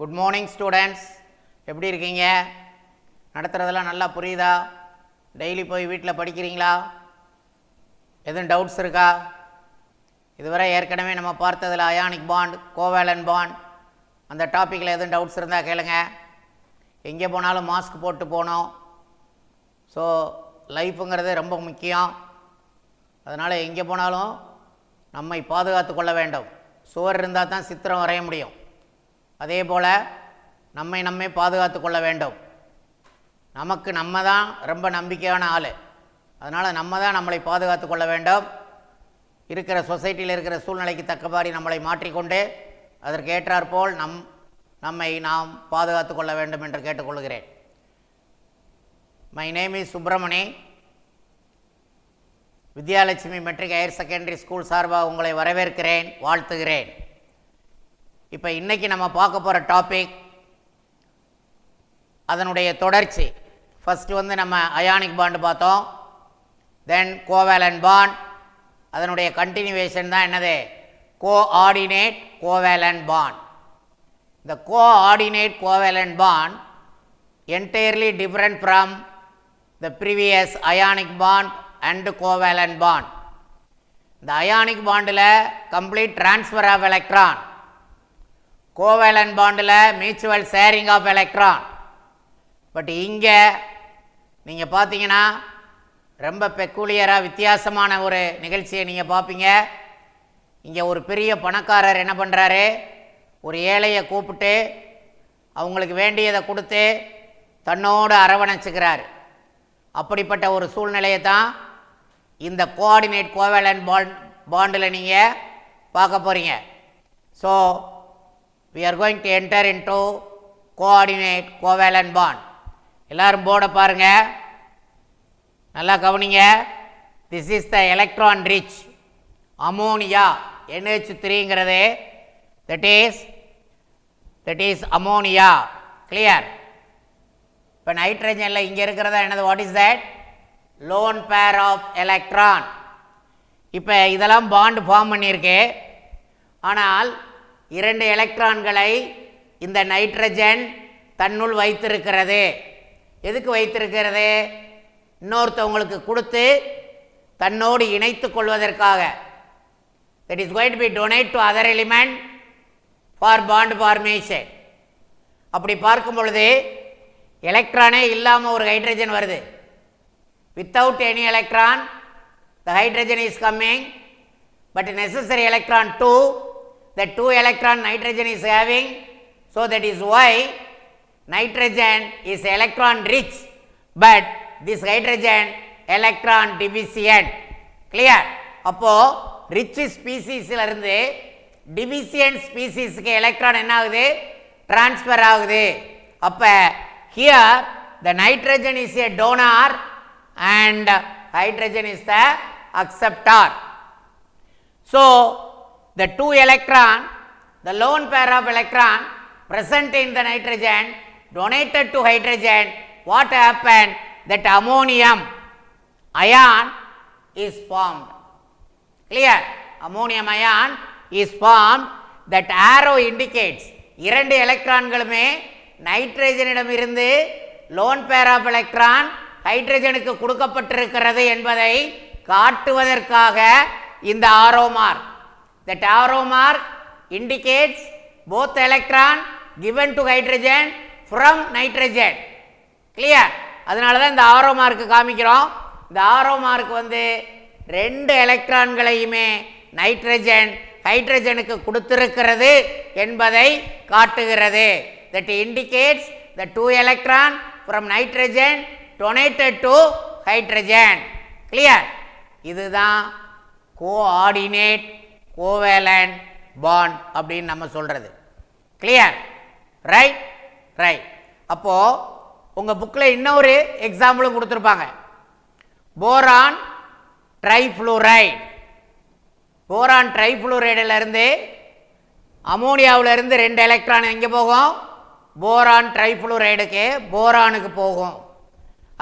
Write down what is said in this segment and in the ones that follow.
Good morning students, எப்படி இருக்கீங்க? நடத்துகிறதெல்லாம் நல்லா புரியுதா? டெய்லி போய் வீட்டில் படிக்கிறீங்களா? எதுவும் டவுட்ஸ் இருக்கா? இதுவரை ஏற்கனவே நம்ம பார்த்ததில் அயானிக் பாண்ட், கோவேலன்ட் பாண்ட், அந்த டாப்பிக்கில் எதுவும் டவுட்ஸ் இருந்தால் கேளுங்க. எங்கே போனாலும் மாஸ்க் போட்டு போகணும். ஸோ லைஃப்புங்கிறது ரொம்ப முக்கியம். அதனால் எங்கே போனாலும் நம்மை பாதுகாத்து கொள்ள வேண்டும். சுவர் இருந்தால் தான் சித்திரம் வரைய முடியும். அதே போல் நம்மை பாதுகாத்து கொள்ள வேண்டும். நமக்கு நம்ம தான் ரொம்ப நம்பிக்கையான ஆள். அதனால் நம்ம தான் நம்மளை பாதுகாத்து கொள்ள வேண்டும். இருக்கிற சொசைட்டியில் இருக்கிற சூழ்நிலைக்கு தக்கபாடி நம்மளை மாற்றிக்கொண்டு அதற்கு ஏற்றாற்போல் நம்மை நாம் பாதுகாத்து கொள்ள வேண்டும் என்று கேட்டுக்கொள்கிறேன். My name is Subramani. Vidyalakshmi matric higher secondary school சார்பாக உங்களை வரவேற்கிறேன், வாழ்த்துகிறேன். இப்போ இன்றைக்கி நம்ம பார்க்க போகிற டாபிக் அதனுடைய தொடர்ச்சி. ஃபஸ்ட்டு நம்ம அயானிக் பாண்டு பார்த்தோம், தென் கோவேலன்ட் பாண்ட். அதனுடைய கண்டினியூவேஷன் தான் என்னது? Coordinate covalent bond. இந்த coordinate covalent bond entirely different from the previous ionic bond and covalent bond. இந்த அயானிக் பாண்டில் complete transfer of electron, covalent பாண்டில் mutual sharing of electron. But இங்கே நீங்கள் பார்த்தீங்கன்னா ரொம்ப பெக்குலியராக வித்தியாசமான ஒரு நிகழ்ச்சியை நீங்கள் பார்ப்பீங்க. இங்கே ஒரு பெரிய பணக்காரர் என்ன பண்ணுறாரு, ஒரு ஏழையை கூப்பிட்டு அவங்களுக்கு வேண்டியதை கொடுத்து தன்னோடு அரவணைச்சுக்கிறார். அப்படிப்பட்ட ஒரு சூழ்நிலையை தான் இந்த கோஆர்டினேட் கோவேலன்ட் பாண்டில் நீங்கள் பார்க்க போகிறீங்க. So we are going to enter into coordinate covalent bond. எல்லாரும் போர்டை பாருங்கள், நல்லா கவனிங்க. This is the electron rich ammonia NH3ங்கிறது that is அமோனியா. கிளியர்? இப்போ நைட்ரஜனில் இங்கே இருக்கிறதா என்னது? What is that? Lone pair of electron. இப்போ இதெல்லாம் பாண்டு ஃபார்ம் பண்ணியிருக்கு. ஆனால் இரண்டு எலக்ட்ரான்களை இந்த நைட்ரஜன் தன்னுள் வைத்திருக்கிறது. எதுக்கு வைத்திருக்கிறது? இன்னொருத்தவங்களுக்கு கொடுத்து தன்னோடு இணைத்து கொள்வதற்காக. that is going to be donate to other element for bond formation. அப்படி பார்க்கும் பொழுது எலக்ட்ரானே இல்லாமல் ஒரு ஹைட்ரஜன் வருது. without any electron the hydrogen is coming, but necessary electron 2, the 2 electron nitrogen is having. So that is why nitrogen is electron rich, but this hydrogen electron deficient. clear? அப்போ rich ஸ்பீசிஸ்ல இருந்து டிவிசியன்ட் ஸ்பீசிஸ்க்கு electron என்ன ஆகுது? Transfer ஆகுது. அப்போ here the nitrogen is a donor and hydrogen is the acceptor. So the 2 electron, the lone pair of electron present in the nitrogen donated to hydrogen. What happened? That ammonium ion is formed. clear? ammonium ion is formed. that arrow indicates இரண்டு எலக்ட்ரான்களுமே நைட்ரஜனிடம் இருந்து loan pair of electron ஹைட்ரஜனுக்கு கொடுக்கப்பட்டிருக்கிறது என்பதை காட்டுவதற்காக இந்த arrow mark. that arrow mark indicates both electron given to hydrogen from nitrogen. clear? அதனால தான் இந்த arrow mark காமிக்கிறோம். இந்த ஆரோ மார்க் ரெண்டு எலக்ட்ரான்களையுமே நைட்ரஜன் ஹைட்ரஜனுக்கு கொடுத்திருக்கிறது என்பதை காட்டுகிறது. that indicates the 2 electron from nitrogen donated to hydrogen. clear? இதுதான் கோஆர்டினேட் கோவேலன்ட் பாண்ட் அப்படின்னு நம்ம சொல்கிறது. கிளியர்? Right right. அப்போது உங்கள் புக்கில் இன்னொரு எக்ஸாம்பிளும் கொடுத்துருப்பாங்க. Boron trifluoride. போரான் ட்ரைஃப்ளூரைடிலிருந்து அமோனியாவிலிருந்து 2 எலக்ட்ரான் எங்கே போகும்? போரான் ட்ரைஃப்ளூரைடுக்கு, போரானுக்கு போகும்.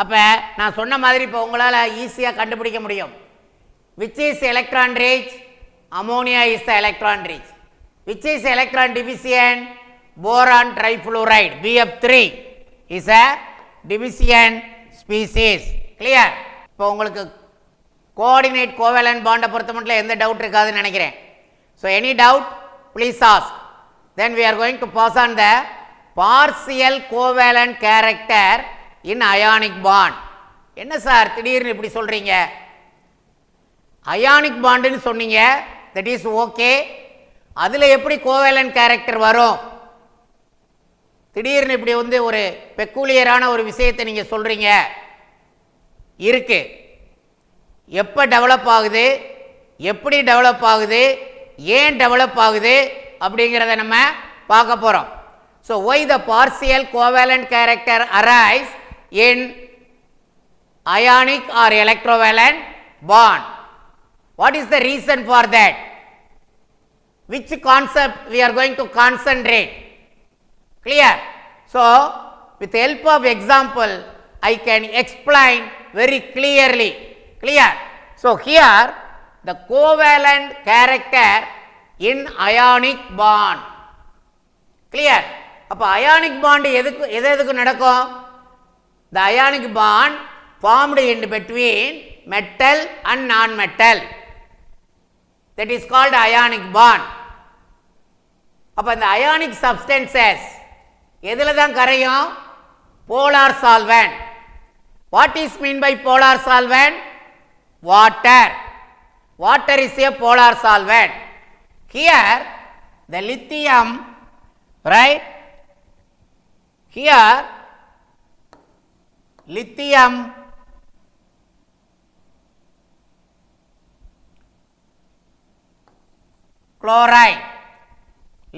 அப்போ நான் சொன்ன மாதிரி இப்போ உங்களால் ஈஸியாக கண்டுபிடிக்க முடியும். which is electron rich? ammonia is the electron rich. which is electron deficient? boron trifluoride BF3 is a division species. Clear? இப்போ உங்களுக்கு கோஆர்டினேட் கோவேலன்ட் பாண்டை பொறுத்த மட்டும் எந்த டவுட் இருக்காதுன்னு நினைக்கிறேன். So any doubt please ask. Then we are going to pass on the partial covalent character in ionic bond. என்ன sir திடீர்னு இப்படி சொல்கிறீங்க? அயானிக் பாண்டுன்னு சொன்னீங்க, தட் இஸ் ஓகே. அதில் எப்படி கோவேலன்ட் கேரக்டர் வரும்? திடீர்னு இப்படி வந்து ஒரு பெக்கூலியரான ஒரு விஷயத்தை நீங்கள் சொல்கிறீங்க. இருக்கு. எப்போ டெவலப் ஆகுது, எப்படி டெவலப் ஆகுது, ஏன் டெவலப் ஆகுது அப்படிங்கிறத நம்ம பார்க்க போகிறோம். So why the partial covalent character arise in ionic or electrovalent bond. What is the reason for that? Which concept we are going to concentrate? Clear? So with the help of example I can explain very clearly. Clear? So here the covalent character in ionic bond. Clear? அப்போ ionic bond எதுக்கு நடக்கும்? The ionic bond formed in between metal and non-metal, that is called ionic bond. அப்போ இந்த ionic substances எதில் தான் கரையும்? polar solvent. What is mean by polar solvent? Water. Water is a polar solvent. Here the lithium, right? Here lithium chloride,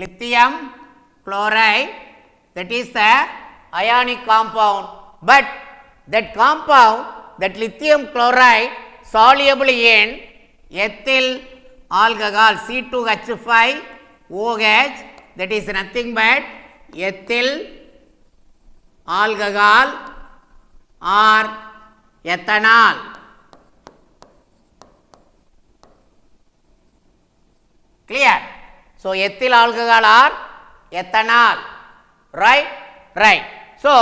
lithium chloride, that is the ionic compound, but that compound, that lithium chloride soluble in ethyl alcohol C2H5OH, that is nothing but ethyl alcohol or ethanol. Clear? So ethyl alcohol or ethanol, right? Right. So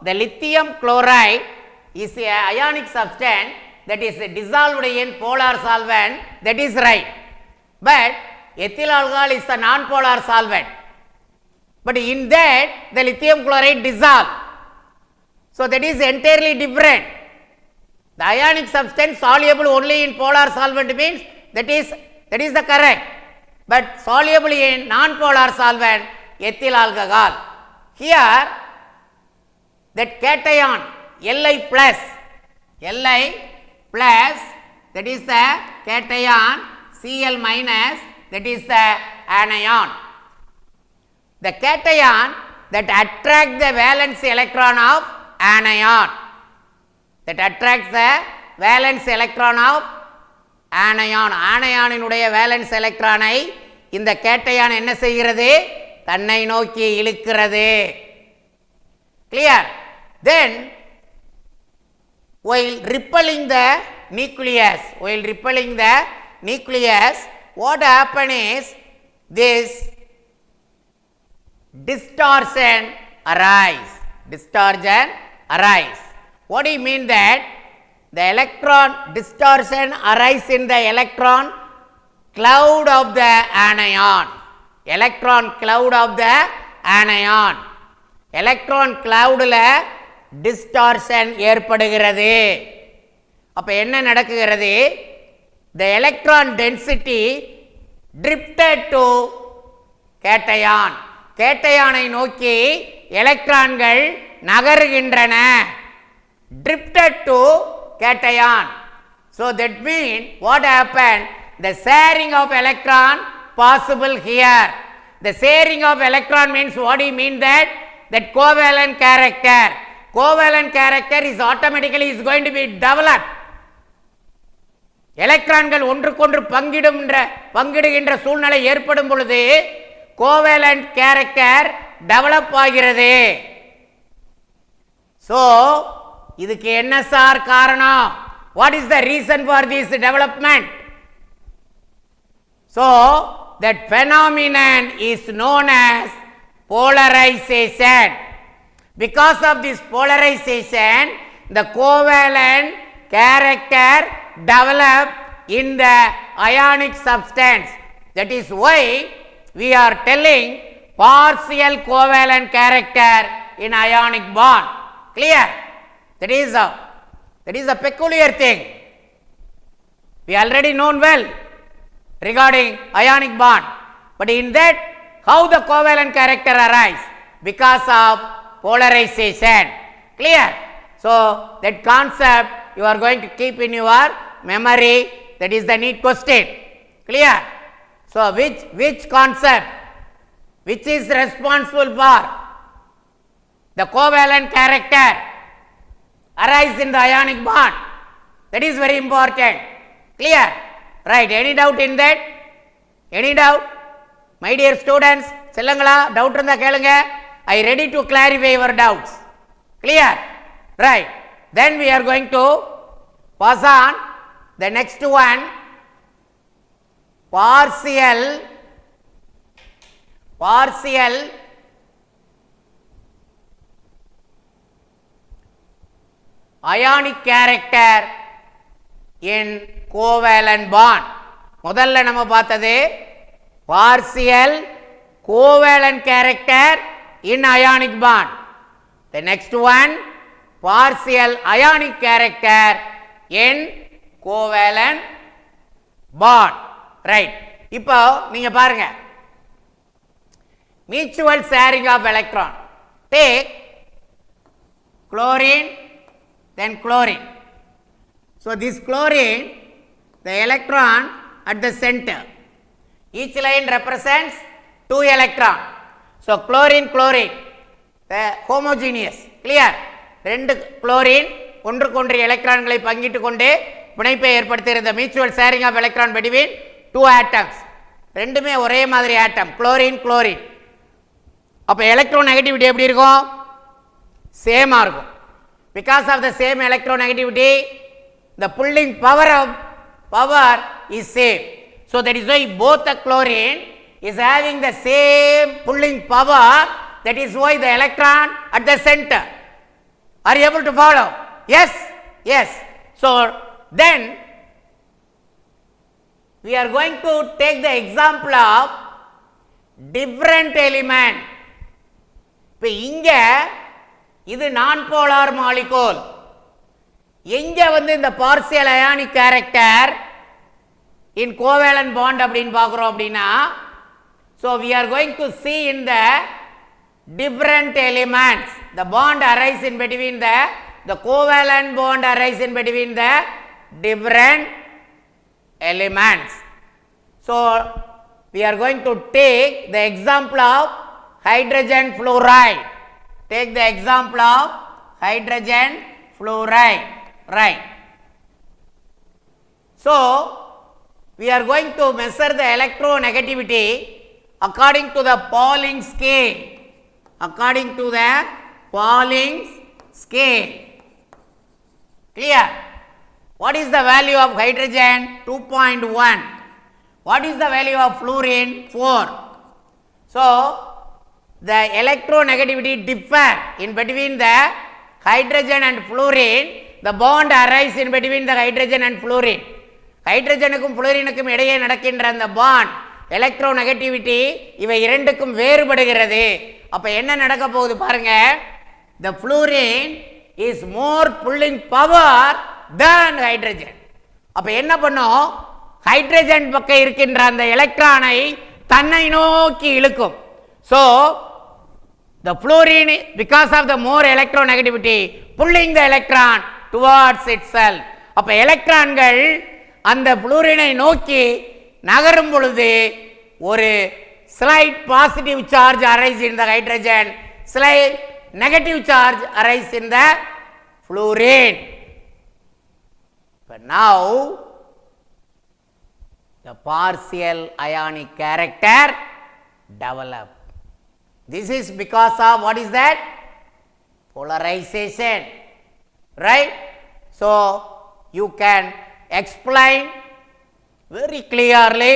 the lithium chloride is a ionic substance that is dissolved in polar solvent, that is right. But ethyl alcohol is a non-polar solvent, but in that the lithium chloride dissolved. So that is entirely different. The ionic substance soluble only in polar solvent means that is the correct. But soluble in non-polar solvent, ethyl alcohol. Here that cation Li plus, that is the cation, Cl minus, that is the anion. The cation that attracts the valence electron of anion, that attracts the valence electron of anion. ஆனயானினுடைய valence எலக்ட்ரானை இந்த cation என்ன செய்கிறது? தன்னை நோக்கி இழுக்கிறது. Clear? Then while repelling the nucleus, what happen is this distortion arise. What do you mean that? The electron distortion arises in the electron cloud of the anion. Electron cloudல distortion ஏற்படுகிறது. அப்ப என்ன நடக்குகிறது? The electron density drifted to cation. கேட்டையானை நோக்கி எலக்ட்ரான்கள் நகருகின்றன. Drifted to cation. So that means what happened? The sharing of electron possible here. The sharing of electron means what do you mean that? That covalent character is automatically is going to be developed. எலக்ட்ரான்கள் ஒன்றுக்கொன்று பங்கிடுகின்ற சூழ்நிலை ஏற்படும் பொழுது கோவேலன்ட் character develop ஆகிறது. So இதுக்கு என்ன sir காரணம்? What is the reason for this development? So that phenomenon is known as polarization. Because of this polarization, the covalent character develop in the ionic substance. That is why we are telling partial covalent character in ionic bond. Clear? That is a peculiar thing. We already known well regarding ionic bond. But in that, how the covalent character arise? Because of polarization. Clear? So that concept you are going to keep in your memory. That is the neat question. Clear? So which concept, which is responsible for the covalent character arise in the ionic bond? That is very important. Clear? Right. Any doubt in that? Any doubt? My dear students, செல்லுங்களா doubt இருந்தா கேளுங்க. I ready to clarify your doubts. Clear? Right. Then we are going to pass on the next one, partial ionic character in covalent bond. முதல்ல நம்ம பார்த்தது partial covalent character in ionic bond. The next one, partial ionic character in covalent bond. Right. இப்போ நீங்க பாருங்க, mutual sharing of electron. Take chlorine, then chlorine. So this chlorine, the electron at the center. Each line represents 2 electron. So chlorine, the homogeneous. Clear? ரெண்டு chlorine ஒன்றுக்கொன்று எலக்ட்ரான்களை பங்கிட்டு கொண்டு பிணைப்பை ஏற்படுத்துகிறது. Mutual sharing of electron between 2 atoms. ரெண்டுமே ஒரே மாதிரி ஆட்டம், chlorine. அப்ப எலக்ட்ரோநெகட்டிவிட்டி எப்படி இருக்கும்? சேமா இருக்கும். Because of the same electronegativity, the pulling power is same. So that is why both the chlorine is having the same pulling power. That is why the electron at the center. Are you able to follow? Yes. So then we are going to take the example of different element. இப்போ இங்க இது நான் polar molecule. எங்க இந்த partial ionic character in covalent bond அப்படின்னு பார்க்குறோம் அப்படின்னா, so we are going to see in the different elements the bond arise in between the covalent bond arise in between the different elements. So we are going to take the example of hydrogen fluoride. Take the example of hydrogen fluoride. Right. So we are going to measure the electronegativity according to the Pauling scale. According to the Pauling scale. Clear? What is the value of hydrogen? 2.1. What is the value of fluorine? 4. So the electronegativity differ in between the hydrogen and fluorine. The bond arise in between the hydrogen and fluorine. ஹைட்ரஜனுக்கும் புளோரினுக்கும் இடையே நடக்கின்ற அந்த bond electronegativity இவை இரண்டுக்கும் வேறுபடுகிறது. அப்ப என்ன நடக்க போகுது பாருங்க. The fluorine is more pulling power than hydrogen. அப்ப என்ன பண்ணும்? ஹைட்ரஜன் பக்கம் இருக்கின்ற அந்த எலக்ட்ரானை தன்னை நோக்கி இழுக்கும். So the fluorine, because of the more electronegativity, pulling the electron towards itself. அப்ப எலக்ட்ரான்கள் அந்த புளூரினை நோக்கி நகரும் பொழுது ஒரு slight positive charge arise in the hydrogen, slight negative charge arise in the fluorine. But now the partial ionic character develop. This is because of what is that? Polarization. Right? So you can explain very clearly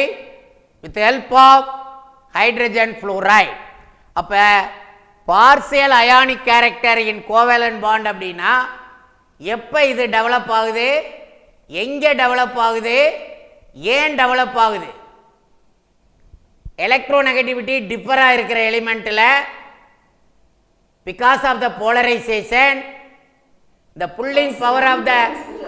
with the help of hydrogen fluoride. அப்போ partial ionic character in covalent bond அப்படின்னா எப்போ இது develop ஆகுது, எங்கே develop ஆகுது, ஏன் develop ஆகுது? Electronegativity டிஃபராக இருக்கிற எலிமெண்ட்டில் because of the polarization the pulling power of the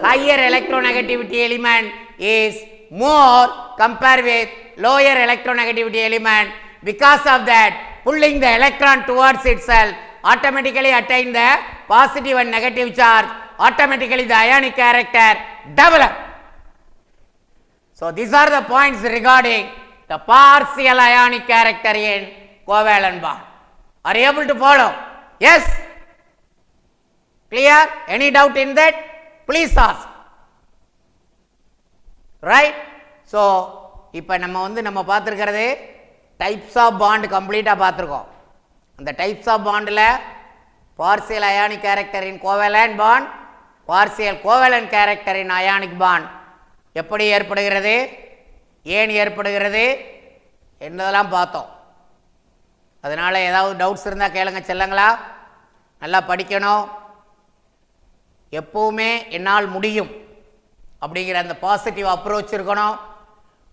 higher electronegativity element is more compared with lower electronegativity element. Because of that, pulling the electron towards itself automatically attain the positive and negative charge, automatically the ionic character develop. So these are the points regarding the partial ionic character in covalent bond. Are you able to follow? Yes? Clear? Any doubt in that? Please ask. Right? So, இப்போ நம்ம பார்த்துருக்கிறது types of bond கம்ப்ளீட்டாக பார்த்துருக்கோம். அந்த types of பாண்டில் partial ionic character in covalent bond, partial covalent character in ionic bond எப்படி ஏற்படுகிறது, ஏன் ஏற்படுகிறது என்னதெல்லாம் பார்த்தோம். அதனால் ஏதாவது டவுட்ஸ் இருந்தால் கேளுங்க செல்லுங்களா. நல்லா படிக்கணும். எப்போவுமே என்னால் முடியும் அப்படிங்கிற அந்த பாசிட்டிவ் அப்ரோச் இருக்கணும்.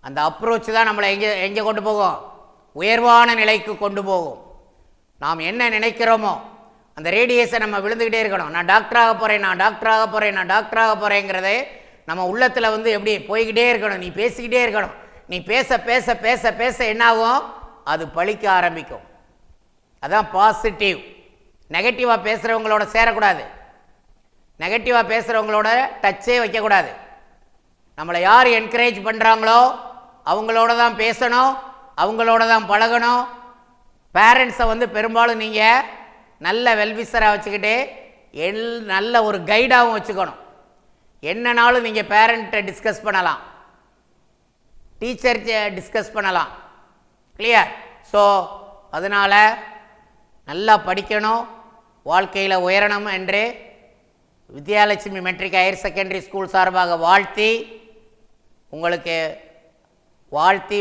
அந்த அப்ரோச் தான் நம்மளை எங்கே கொண்டு போகும், உயர்வான நிலைக்கு கொண்டு போகும். நாம் என்ன நினைக்கிறோமோ அந்த ரேடியேஷன் நம்ம விழுந்துக்கிட்டே இருக்கணும். நான் டாக்டராக போகிறேன், நான் டாக்டராக போகிறேன், நான் டாக்டராக போகிறேங்கிறதே நம்ம உள்ளத்தில் எப்படி போய்கிட்டே இருக்கணும். நீ பேசிக்கிட்டே இருக்கணும். நீ பேச பேச பேச பேச என்னாகும், அது பழிக்க ஆரம்பிக்கும். அதான் பாசிட்டிவ். நெகட்டிவாக பேசுகிறவங்களோட சேரக்கூடாது, நெகட்டிவாக பேசுகிறவங்களோட டச்சே வைக்கக்கூடாது. நம்மளை யார் என்கரேஜ் பண்ணுறாங்களோ அவங்களோட தான் பேசணும், அவங்களோட தான் பழகணும். பேரண்ட்ஸை பெரும்பாலும் நீங்கள் நல்ல வெல்விஷராக வச்சுக்கிட்டு நல்ல ஒரு கைடாகவும் வச்சுக்கணும். என்னன்னாலும் நீங்கள் பேரண்ட்டை டிஸ்கஸ் பண்ணலாம், டீச்சர் டிஸ்கஸ் பண்ணலாம். கிளியர்? ஸோ அதனால் நல்லா படிக்கணும், வாழ்க்கையில் உயரணும் என்று Vidyalakshmi matric higher secondary school சார்பாக வாழ்த்தி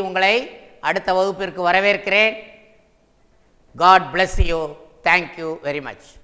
உங்களை அடுத்த வகுப்பிற்கு வரவேற்கிறேன். God bless you. Thank you very much.